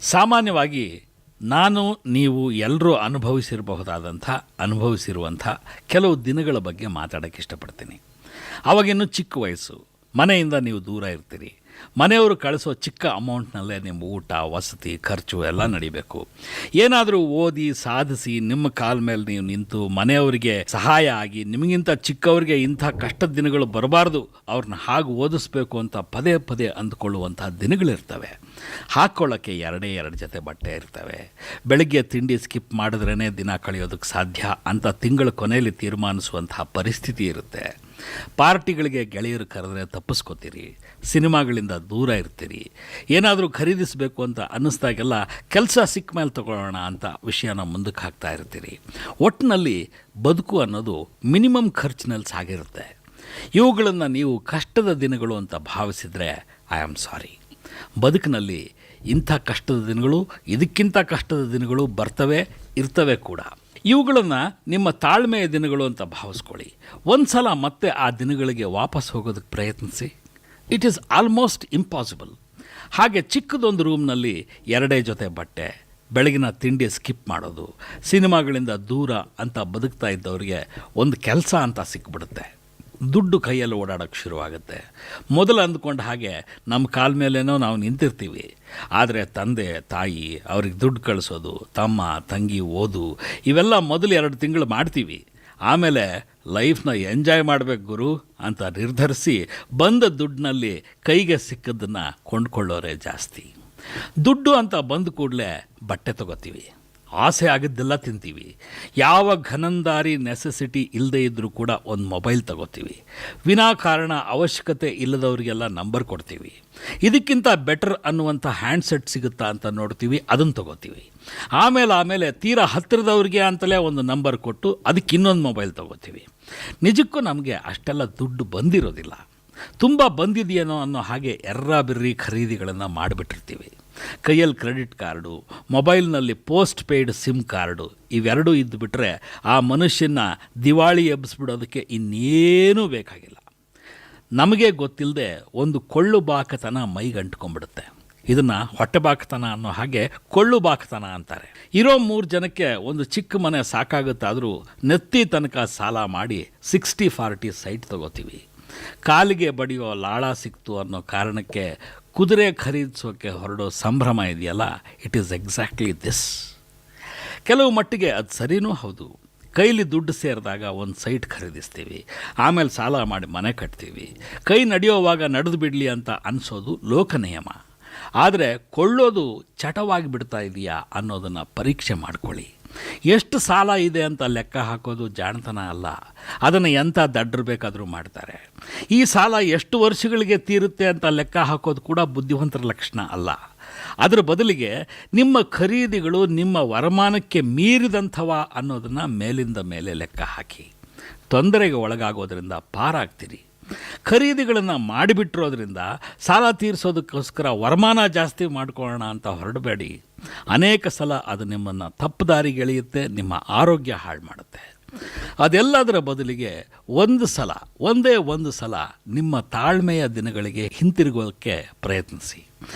ಸಾಮಾನ್ಯವಾಗಿ ನಾನು ನೀವು ಎಲ್ಲರೂ ಅನುಭವಿಸಿರುವಂಥ ಕೆಲವು ದಿನಗಳ ಬಗ್ಗೆ ಮಾತಾಡೋಕ್ಕೆ ಇಷ್ಟಪಡ್ತೀನಿ. ಅವಾಗಿನ್ನೂ ಚಿಕ್ಕ ವಯಸ್ಸು, ಮನೆಯಿಂದ ನೀವು ದೂರ ಇರ್ತೀರಿ. ಮನೆಯವರು ಕಳಿಸೋ ಚಿಕ್ಕ ಅಮೌಂಟ್ನಲ್ಲೇ ನಿಮ್ಮ ಊಟ, ವಸತಿ, ಖರ್ಚು ಎಲ್ಲ ನಡಿಬೇಕು. ಏನಾದರೂ ಓದಿ ಸಾಧಿಸಿ ನಿಮ್ಮ ಕಾಲ ಮೇಲೆ ನೀವು ನಿಂತು ಮನೆಯವರಿಗೆ ಸಹಾಯ ಆಗಿ ನಿಮಗಿಂತ ಚಿಕ್ಕವರಿಗೆ ಇಂಥ ಕಷ್ಟದ ದಿನಗಳು ಬರಬಾರ್ದು, ಅವ್ರನ್ನ ಹಾಗೆ ಓದಿಸ್ಬೇಕು ಅಂತ ಪದೇ ಪದೇ ಅಂದ್ಕೊಳ್ಳುವಂಥ ದಿನಗಳಿರ್ತವೆ. ಹಾಕ್ಕೊಳ್ಳೋಕ್ಕೆ ಎರಡು ಜೊತೆ ಬಟ್ಟೆ ಇರ್ತವೆ. ಬೆಳಗ್ಗೆ ತಿಂಡಿ ಸ್ಕಿಪ್ ಮಾಡಿದ್ರೇ ದಿನ ಕಳೆಯೋದಕ್ಕೆ ಸಾಧ್ಯ ಅಂತ ತಿಂಗಳ ಕೊನೆಯಲ್ಲಿ ತೀರ್ಮಾನಿಸುವಂತಹ ಪರಿಸ್ಥಿತಿ ಇರುತ್ತೆ. ಪಾರ್ಟಿಗಳಿಗೆ ಗೆಳೆಯರು ಕರೆದ್ರೆ ತಪ್ಪಿಸ್ಕೋತೀರಿ, ಸಿನಿಮಾಗಳಿಂದ ದೂರ ಇರ್ತೀರಿ. ಏನಾದರೂ ಖರೀದಿಸಬೇಕು ಅಂತ ಅನ್ನಿಸ್ದಾಗೆಲ್ಲ ಕೆಲಸ ಸಿಕ್ಕ ಮೇಲೆ ತೊಗೊಳ್ಳೋಣ ಅಂತ ವಿಷಯನ ಮುಂದಕ್ಕೆ ಹಾಕ್ತಾ ಇರ್ತೀರಿ. ಒಟ್ಟಿನಲ್ಲಿ ಬದುಕು ಅನ್ನೋದು ಮಿನಿಮಮ್ ಖರ್ಚಿನಲ್ಲಿ ಸಾಗಿರುತ್ತೆ. ಇವುಗಳನ್ನು ನೀವು ಕಷ್ಟದ ದಿನಗಳು ಅಂತ ಭಾವಿಸಿದರೆ ಐ ಆಮ್ ಸಾರಿ. ಬದುಕಿನಲ್ಲಿ ಇಂಥ ಕಷ್ಟದ ದಿನಗಳು, ಇದಕ್ಕಿಂತ ಕಷ್ಟದ ದಿನಗಳು ಇರ್ತವೆ ಕೂಡ. ಇವುಗಳನ್ನು ನಿಮ್ಮ ತಾಳ್ಮೆಯ ದಿನಗಳು ಅಂತ ಭಾವಿಸ್ಕೊಳ್ಳಿ. ಒಂದು ಸಲ ಮತ್ತೆ ಆ ದಿನಗಳಿಗೆ ವಾಪಸ್ ಹೋಗೋದಕ್ಕೆ ಪ್ರಯತ್ನಿಸಿ. It is almost impossible. ಹಾಗೆ ಚಿಕ್ಕದೊಂದು ರೂಮ್ನಲ್ಲಿ 2 ಜೊತೆ ಬಟ್ಟೆ, ಬೆಳಗಿನ ತಿಂಡಿ ಸ್ಕಿಪ್ ಮಾಡೋದು, ಸಿನಿಮಾಗಳಿಂದ ದೂರ ಅಂತ ಬದುಕ್ತಾ ಇದ್ದವರಿಗೆ ಒಂದು ಕೆಲಸ ಅಂತ ಸಿಕ್ಬಿಡುತ್ತೆ. ದುಡ್ಡು ಕೈಯಲ್ಲಿ ಓಡಾಡೋಕ್ಕೆ ಶುರುವಾಗುತ್ತೆ. ಮೊದಲು ಅಂದ್ಕೊಂಡ ಹಾಗೆ ನಮ್ಮ ಕಾಲ ಮೇಲೇನೋ ನಾವು ನಿಂತಿರ್ತೀವಿ. ಆದರೆ ತಂದೆ ತಾಯಿ ಅವ್ರಿಗೆ ದುಡ್ಡು ಕಳಿಸೋದು, ತಮ್ಮ ತಂಗಿ ಓದು, ಇವೆಲ್ಲ ಮೊದಲು 2 ತಿಂಗಳು ಮಾಡ್ತೀವಿ. ಆಮೇಲೆ ಲೈಫ್ನ ಎಂಜಾಯ್ ಮಾಡಬೇಕು ಗುರು ಅಂತ ನಿರ್ಧರಿಸಿ ಬಂದ ದುಡ್ಡಿನಲ್ಲಿ ಕೈಗೆ ಸಿಕ್ಕದನ್ನು ಕೊಂಡ್ಕೊಳ್ಳೋರೇ ಜಾಸ್ತಿ. ದುಡ್ಡು ಅಂತ ಬಂದ ಕೂಡಲೇ ಬಟ್ಟೆ ತಗೋತೀವಿ, ಆಸೆ ಆಗಿದ್ದೆಲ್ಲ ತಿಂತೀವಿ. ಯಾವ ಘನಂದಾರಿ ನೆಸೆಸಿಟಿ ಇಲ್ಲದೇ ಇದ್ದರೂ ಕೂಡ ಒಂದು ಮೊಬೈಲ್ ತಗೋತೀವಿ. ವಿನಾಕಾರಣ ಅವಶ್ಯಕತೆ ಇಲ್ಲದವರಿಗೆಲ್ಲ ನಂಬರ್ ಕೊಡ್ತೀವಿ. ಇದಕ್ಕಿಂತ ಬೆಟರ್ ಅನ್ನುವಂಥ ಹ್ಯಾಂಡ್ಸೆಟ್ ಸಿಗುತ್ತಾ ಅಂತ ನೋಡ್ತೀವಿ, ಅದನ್ನು ತಗೋತೀವಿ. ಆಮೇಲೆ ತೀರಾ ಹತ್ತಿರದವ್ರಿಗೆ ಅಂತಲೇ ಒಂದು ನಂಬರ್ ಕೊಟ್ಟು ಅದಕ್ಕೆ ಇನ್ನೊಂದು ಮೊಬೈಲ್ ತಗೋತೀವಿ. ನಿಜಕ್ಕೂ ನಮಗೆ ಅಷ್ಟೆಲ್ಲ ದುಡ್ಡು ಬಂದಿರೋದಿಲ್ಲ. ತುಂಬ ಬಂದಿದೆಯೇನೋ ಅನ್ನೋ ಹಾಗೆ ಎರ್ರಾಬಿರ್ರಿ ಖರೀದಿಗಳನ್ನು ಮಾಡಿಬಿಟ್ಟಿರ್ತೀವಿ. ಕೈಯಲ್ಲಿ ಕ್ರೆಡಿಟ್ ಕಾರ್ಡು, ಮೊಬೈಲ್ನಲ್ಲಿ ಪೋಸ್ಟ್ ಪೇಯ್ಡ್ ಸಿಮ್ ಕಾರ್ಡು, ಇವೆರಡೂ ಇದ್ದುಬಿಟ್ರೆ ಆ ಮನುಷ್ಯನ ದಿವಾಳಿ ಎಬ್ಬಿಸ್ಬಿಡೋದಕ್ಕೆ ಇನ್ನೇನೂ ಬೇಕಾಗಿಲ್ಲ. ನಮಗೆ ಗೊತ್ತಿಲ್ಲದೆ ಒಂದು ಕೊಳ್ಳು ಬಾಕತನ ಮೈಗಂಟ್ಕೊಂಡ್ಬಿಡುತ್ತೆ. ಇದನ್ನು ಹೊಟ್ಟೆಬಾಕತನ ಅನ್ನೋ ಹಾಗೆ ಕೊಳ್ಳು ಬಾಕತನ ಅಂತಾರೆ. ಇರೋ 3 ಜನಕ್ಕೆ ಒಂದು ಚಿಕ್ಕ ಮನೆ ಸಾಕಾಗುತ್ತಾದರೂ ನೆತ್ತಿ ತನಕ ಸಾಲ ಮಾಡಿ 60-40 ಸೈಟ್ ತಗೋತೀವಿ. ಕಾಲಿಗೆ ಬಡಿಯೋ ಲಾಳ ಸಿಕ್ತು ಅನ್ನೋ ಕಾರಣಕ್ಕೆ ಕುದುರೆ ಖರೀದಿಸೋಕ್ಕೆ ಹೊರಡೋ ಸಂಭ್ರಮ ಇದೆಯಲ್ಲ, ಇಟ್ ಈಸ್ ಎಕ್ಸಾಕ್ಟ್ಲಿ ದಿಸ್. ಕೆಲವು ಮಟ್ಟಿಗೆ ಅದು ಸರಿನೂ ಹೌದು. ಕೈಲಿ ದುಡ್ಡು ಸೇರಿದಾಗ ಒಂದು ಸೈಟ್ ಖರೀದಿಸ್ತೀವಿ, ಆಮೇಲೆ ಸಾಲ ಮಾಡಿ ಮನೆ ಕಟ್ತೀವಿ. ಕೈ ನಡೆಯೋವಾಗ ನಡೆದು ಬಿಡಲಿ ಅಂತ ಅನಿಸೋದು ಲೋಕನಿಯಮ. ಆದರೆ ಕೊಳ್ಳೋದು ಚಟವಾಗಿ ಬಿಡ್ತಾ ಇದೆಯಾ ಅನ್ನೋದನ್ನು ಪರೀಕ್ಷೆ ಮಾಡಿಕೊಳ್ಳಿ. ಎಷ್ಟು ಸಾಲ ಇದೆ ಅಂತ ಲೆಕ್ಕ ಹಾಕೋದು ಜಾಣತನ ಅಲ್ಲ, ಅದನ್ನು ಎಂಥ ದಡ್ಡರು ಬೇಕಾದರೂ ಮಾಡ್ತಾರೆ. ಈ ಸಾಲ ಎಷ್ಟು ವರ್ಷಗಳಿಗೆ ತೀರುತ್ತೆ ಅಂತ ಲೆಕ್ಕ ಹಾಕೋದು ಕೂಡ ಬುದ್ಧಿವಂತರ ಲಕ್ಷಣ ಅಲ್ಲ. ಅದರ ಬದಲಿಗೆ ನಿಮ್ಮ ಖರೀದಿಗಳು ನಿಮ್ಮ ವರಮಾನಕ್ಕೆ ಮೀರಿದಂಥವ ಅನ್ನೋದನ್ನು ಮೇಲಿಂದ ಮೇಲೆ ಲೆಕ್ಕ ಹಾಕಿ. ತೊಂದರೆಗೆ ಒಳಗಾಗೋದ್ರಿಂದ ಪಾರಾಗ್ತೀರಿ. ಖರೀದಿಗಳನ್ನು ಮಾಡಿಬಿಟ್ಟಿರೋದ್ರಿಂದ ಸಾಲ ತೀರಿಸೋದಕ್ಕೋಸ್ಕರ ವರಮಾನ ಜಾಸ್ತಿ ಮಾಡ್ಕೊಳ್ಳೋಣ ಅಂತ ಹೊರಡಬೇಡಿ. ಅನೇಕ ಸಲ ಅದು ನಿಮ್ಮನ್ನು ತಪ್ಪು ದಾರಿಗೆ ಎಳೆಯುತ್ತೆ, ನಿಮ್ಮ ಆರೋಗ್ಯ ಹಾಳು ಮಾಡುತ್ತೆ. ಅದೆಲ್ಲದರ ಬದಲಿಗೆ ಒಂದೇ ಒಂದು ಸಲ ನಿಮ್ಮ ತಾಳ್ಮೆಯ ದಿನಗಳಿಗೆ ಹಿಂತಿರುಗೋಕ್ಕೆ ಪ್ರಯತ್ನಿಸಿ.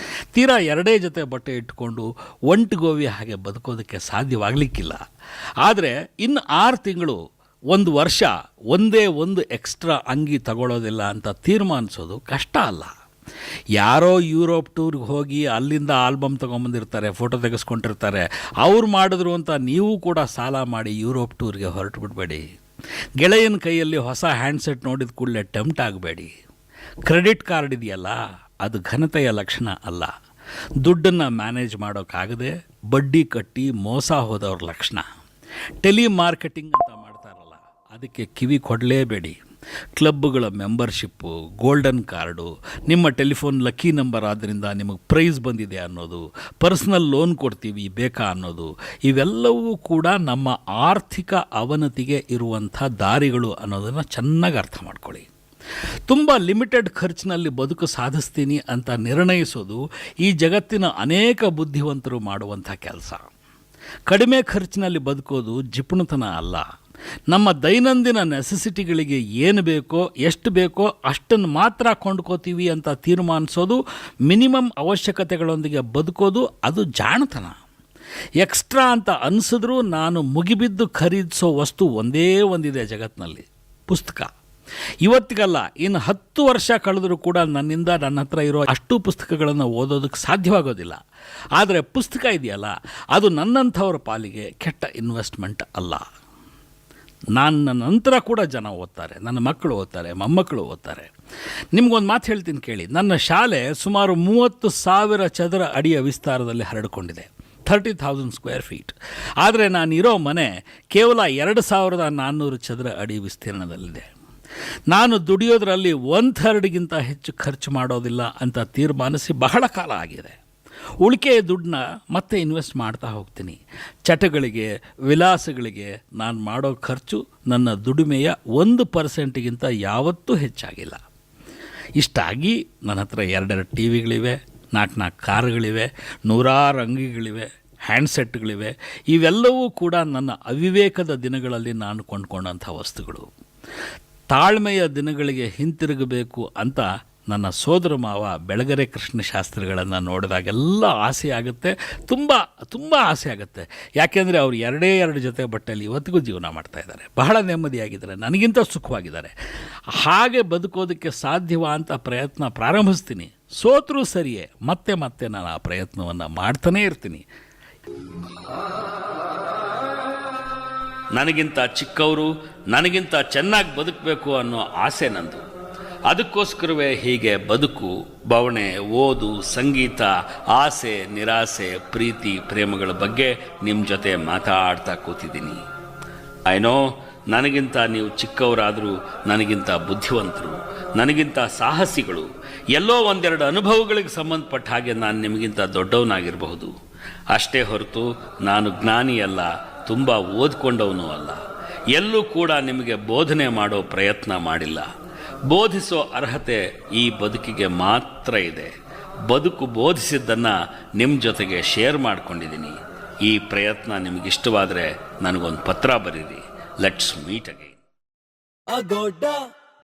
ತೀರಾ 2 ಜೊತೆ ಬಟ್ಟೆ ಇಟ್ಕೊಂಡು ಒಂಟಿಗೋವಿ ಹಾಗೆ ಬದುಕೋದಕ್ಕೆ ಸಾಧ್ಯವಾಗಲಿಕ್ಕಿಲ್ಲ. ಆದರೆ ಇನ್ನು 6 ತಿಂಗಳು, 1 ವರ್ಷ ಒಂದೇ ಒಂದು ಎಕ್ಸ್ಟ್ರಾ ಅಂಗಿ ತಗೊಳ್ಳೋದಿಲ್ಲ ಅಂತ ತೀರ್ಮಾನಿಸೋದು ಕಷ್ಟ ಅಲ್ಲ. ಯಾರೋ ಯುರೋಪ್ ಟೂರ್ಗೆ ಹೋಗಿ ಅಲ್ಲಿಂದ ಆಲ್ಬಮ್ ತೊಗೊಂಬಂದಿರ್ತಾರೆ, ಫೋಟೋ ತೆಗೆಸ್ಕೊಂಡಿರ್ತಾರೆ, ಅವ್ರು ಮಾಡಿದ್ರು ಅಂತ ನೀವು ಕೂಡ ಸಾಲ ಮಾಡಿ ಯುರೋಪ್ ಟೂರ್ಗೆ ಹೊರಟು ಬಿಡಬೇಡಿ. ಗೆಳೆಯನ ಕೈಯಲ್ಲಿ ಹೊಸ ಹ್ಯಾಂಡ್ಸೆಟ್ ನೋಡಿದ ಕೂಡಲೇ ಟೆಂಪ್ಟ್ ಆಗಬೇಡಿ. ಕ್ರೆಡಿಟ್ ಕಾರ್ಡ್ ಇದೆಯಲ್ಲ, ಅದು ಘನತೆಯ ಲಕ್ಷಣ ಅಲ್ಲ. ದುಡ್ಡನ್ನು ಮ್ಯಾನೇಜ್ ಮಾಡೋಕ್ಕಾಗದೆ ಬಡ್ಡಿ ಕಟ್ಟಿ ಮೋಸ ಹೋದವ್ರ ಲಕ್ಷಣ. ಟೆಲಿಮಾರ್ಕೆಟಿಂಗ್ ಅಂತ ಮಾಡ್ತಾರಲ್ಲ, ಅದಕ್ಕೆ ಕಿವಿ ಕೊಡಲೇಬೇಡಿ. ಕ್ಲಬ್ಗಳ ಮೆಂಬರ್ಶಿಪ್ಪು, ಗೋಲ್ಡನ್ ಕಾರ್ಡು, ನಿಮ್ಮ ಟೆಲಿಫೋನ್ ಲಕ್ಕಿ ನಂಬರ್ ಆದ್ದರಿಂದ ನಿಮಗೆ ಪ್ರೈಸ್ ಬಂದಿದೆ ಅನ್ನೋದು, ಪರ್ಸ್ನಲ್ ಲೋನ್ ಕೊಡ್ತೀವಿ ಬೇಕಾ ಅನ್ನೋದು, ಇವೆಲ್ಲವೂ ಕೂಡ ನಮ್ಮ ಆರ್ಥಿಕ ಅವನತಿಗೆ ಇರುವಂಥ ದಾರಿಗಳು ಅನ್ನೋದನ್ನು ಚೆನ್ನಾಗಿ ಅರ್ಥ ಮಾಡ್ಕೊಳ್ಳಿ. ತುಂಬ ಲಿಮಿಟೆಡ್ ಖರ್ಚಿನಲ್ಲಿ ಬದುಕು ಸಾಧಿಸ್ತೀನಿ ಅಂತ ನಿರ್ಣಯಿಸೋದು ಈ ಜಗತ್ತಿನ ಅನೇಕ ಬುದ್ಧಿವಂತರು ಮಾಡುವಂಥ ಕೆಲಸ. ಕಡಿಮೆ ಖರ್ಚಿನಲ್ಲಿ ಬದುಕೋದು ಜಿಪುಣತನ ಅಲ್ಲ, ನಮ್ಮ ದೈನಂದಿನ ನೆಸೆಸಿಟಿಗಳಿಗೆ ಏನು ಬೇಕೋ ಎಷ್ಟು ಬೇಕೋ ಅಷ್ಟನ್ನು ಮಾತ್ರ ಕೊಂಡ್ಕೋತೀವಿ ಅಂತ ತೀರ್ಮಾನಿಸೋದು, ಮಿನಿಮಮ್ ಅವಶ್ಯಕತೆಗಳೊಂದಿಗೆ ಬದುಕೋದು ಅದು ಜಾಣತನ. ಎಕ್ಸ್ಟ್ರಾ ಅಂತ ಅನಿಸಿದ್ರೂ ನಾನು ಮುಗಿಬಿದ್ದು ಖರೀದಿಸೋ ವಸ್ತು ಒಂದೇ ಒಂದಿದೆ ಜಗತ್ತಿನಲ್ಲಿ, ಪುಸ್ತಕ. ಇವತ್ತಿಗಲ್ಲ, ಇನ್ನು 10 ವರ್ಷ ಕಳೆದರೂ ಕೂಡ ನನ್ನಿಂದ ನನ್ನ ಹತ್ರ ಇರೋ ಅಷ್ಟು ಪುಸ್ತಕಗಳನ್ನು ಓದೋದಕ್ಕೆ ಸಾಧ್ಯವಾಗೋದಿಲ್ಲ. ಆದರೆ ಪುಸ್ತಕ ಇದೆಯಲ್ಲ, ಅದು ನನ್ನಂಥವ್ರ ಪಾಲಿಗೆ ಕೆಟ್ಟ ಇನ್ವೆಸ್ಟ್ಮೆಂಟ್ ಅಲ್ಲ. ನನ್ನ ನಂತರ ಕೂಡ ಜನ ಓದ್ತಾರೆ, ನನ್ನ ಮಕ್ಕಳು ಓದ್ತಾರೆ, ಮೊಮ್ಮಕ್ಕಳು ಓದ್ತಾರೆ. ನಿಮಗೊಂದು ಮಾತು ಹೇಳ್ತೀನಿ ಕೇಳಿ. ನನ್ನ ಶಾಲೆ ಸುಮಾರು 30,000 ಚದರ ಅಡಿಯ ವಿಸ್ತಾರದಲ್ಲಿ ಹರಡಿಕೊಂಡಿದೆ, 30,000 ಸ್ಕ್ವೇರ್ ಫೀಟ್. ಆದರೆ ನಾನಿರೋ ಮನೆ ಕೇವಲ 2,400 ಚದರ ಅಡಿ ವಿಸ್ತೀರ್ಣದಲ್ಲಿದೆ. ನಾನು ದುಡಿಯೋದ್ರಲ್ಲಿ 1/3ಗಿಂತ ಹೆಚ್ಚು ಖರ್ಚು ಮಾಡೋದಿಲ್ಲ ಅಂತ ತೀರ್ಮಾನಿಸಿ ಬಹಳ ಕಾಲ ಆಗಿದೆ. ಉಳಿಕೆಯ ದುಡ್ಡನ್ನ ಮತ್ತೆ ಇನ್ವೆಸ್ಟ್ ಮಾಡ್ತಾ ಹೋಗ್ತೀನಿ. ಚಟಗಳಿಗೆ, ವಿಲಾಸಗಳಿಗೆ ನಾನು ಮಾಡೋ ಖರ್ಚು ನನ್ನ ದುಡಿಮೆಯ 1%ಗಿಂತ ಯಾವತ್ತೂ ಹೆಚ್ಚಾಗಿಲ್ಲ. ಇಷ್ಟಾಗಿ ನನ್ನ ಹತ್ರ 2 ಟಿ ವಿಗಳಿವೆ, 4 ಕಾರುಗಳಿವೆ, 100 ಅಂಗಿಗಳಿವೆ, ಹ್ಯಾಂಡ್ಸೆಟ್ಗಳಿವೆ. ಇವೆಲ್ಲವೂ ಕೂಡ ನನ್ನ ಅವಿವೇಕದ ದಿನಗಳಲ್ಲಿ ನಾನು ಕೊಂಡ್ಕೊಂಡಂಥ ವಸ್ತುಗಳು. ತಾಳ್ಮೆಯ ದಿನಗಳಿಗೆ ಹಿಂತಿರುಗಬೇಕು ಅಂತ ನನ್ನ ಸೋದರ ಮಾವ ಬೆಳಗೆರೆ ಕೃಷ್ಣಶಾಸ್ತ್ರಿಗಳನ್ನು ನೋಡಿದಾಗೆಲ್ಲ ಆಸೆ ಆಗುತ್ತೆ, ತುಂಬ ಆಸೆ ಆಗುತ್ತೆ. ಯಾಕೆಂದರೆ ಅವರು 2 ಜೊತೆ ಬಟ್ಟೆಯಲ್ಲಿ ಇವತ್ತಿಗೂ ಜೀವನ ಮಾಡ್ತಾಯಿದ್ದಾರೆ, ಬಹಳ ನೆಮ್ಮದಿಯಾಗಿದ್ದಾರೆ, ನನಗಿಂತ ಸುಖವಾಗಿದ್ದಾರೆ. ಹಾಗೆ ಬದುಕೋದಕ್ಕೆ ಸಾಧ್ಯವ ಅಂತ ಪ್ರಯತ್ನ ಪ್ರಾರಂಭಿಸ್ತೀನಿ. ಸೋತರೂ ಸರಿಯೇ, ಮತ್ತೆ ನಾನು ಆ ಪ್ರಯತ್ನವನ್ನು ಮಾಡ್ತಾನೇ ಇರ್ತೀನಿ. ನನಗಿಂತ ಚಿಕ್ಕವರು, ನನಗಿಂತ ಚೆನ್ನಾಗಿ ಬದುಕಬೇಕು ಅನ್ನೋ ಆಸೆ ನಂದು. ಅದಕ್ಕೋಸ್ಕರವೇ ಹೀಗೆ ಬದುಕು, ಬವಣೆ, ಓದು, ಸಂಗೀತ, ಆಸೆ, ನಿರಾಸೆ, ಪ್ರೀತಿ, ಪ್ರೇಮಗಳ ಬಗ್ಗೆ ನಿಮ್ಮ ಜೊತೆ ಮಾತಾಡ್ತಾ ಕೂತಿದ್ದೀನಿ. ಐ ನೋ, ನನಗಿಂತ ನೀವು ಚಿಕ್ಕವರಾದರೂ ನನಗಿಂತ ಬುದ್ಧಿವಂತರು, ನನಗಿಂತ ಸಾಹಸಿಗಳು. ಎಲ್ಲೋ 1-2 ಅನುಭವಗಳಿಗೆ ಸಂಬಂಧಪಟ್ಟ ಹಾಗೆ ನಾನು ನಿಮಗಿಂತ ದೊಡ್ಡವನಾಗಿರಬಹುದು. ಅಷ್ಟೇ ಹೊರತು ನಾನು ಜ್ಞಾನಿಯಲ್ಲ, ತುಂಬ ಓದ್ಕೊಂಡವನೂ ಅಲ್ಲ. ಎಲ್ಲೂ ಕೂಡ ನಿಮಗೆ ಬೋಧನೆ ಮಾಡೋ ಪ್ರಯತ್ನ ಮಾಡಿಲ್ಲ. ಬೋಧಿಸೋ ಅರ್ಹತೆ ಈ ಬದುಕಿಗೆ ಮಾತ್ರ ಇದೆ. ಬದುಕು ಬೋಧಿಸಿದ್ದನ್ನು ನಿಮ್ಮ ಜೊತೆಗೆ ಶೇರ್ ಮಾಡ್ಕೊಂಡಿದ್ದೀನಿ. ಈ ಪ್ರಯತ್ನ ನಿಮಗಿಷ್ಟವಾದರೆ ನನಗೊಂದು ಪತ್ರ ಬರೀರಿ. Let's meet again.